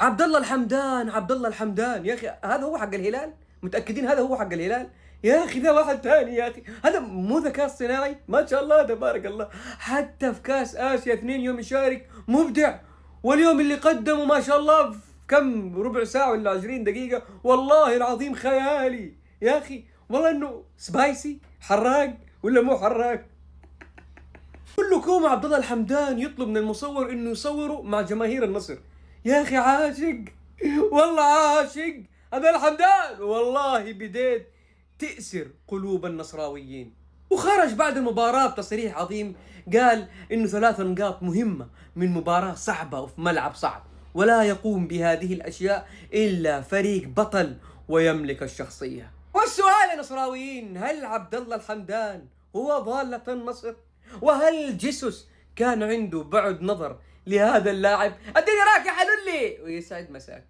عبد الله الحمدان، عبد الله الحمدان يا اخي هذا هو حق الهلال؟ متاكدين هذا هو حق الهلال؟ يا اخي ذا واحد ثاني يا اخي، هذا مو ذكاء اصطناعي؟ ما شاء الله تبارك الله، حتى في كاس اسيا 2 يوم يشارك مبدع. واليوم اللي قدمه ما شاء الله في كم ربع ساعه ولا 20 دقيقه، والله العظيم خيالي يا اخي، والله انه سبايسي حراق ولا مو حراق. كله كوم عبد الله الحمدان يطلب من المصور انه يصوره مع جماهير النصر. يا اخي عاشق، والله عاشق هذا الحمدان، والله بديت تأسر قلوب النصراويين. وخرج بعد المباراة بتصريح عظيم، قال انه 3 نقاط مهمة من مباراة صعبة وفي ملعب صعب، ولا يقوم بهذه الاشياء الا فريق بطل ويملك الشخصية. والسؤال يا نصراويين، هل عبد الله الحمدان هو ضالة النصر؟ وهل جيسوس كان عنده بعد نظر لهذا اللاعب؟ اديني رايك يا حلولي، ويسعد مساك.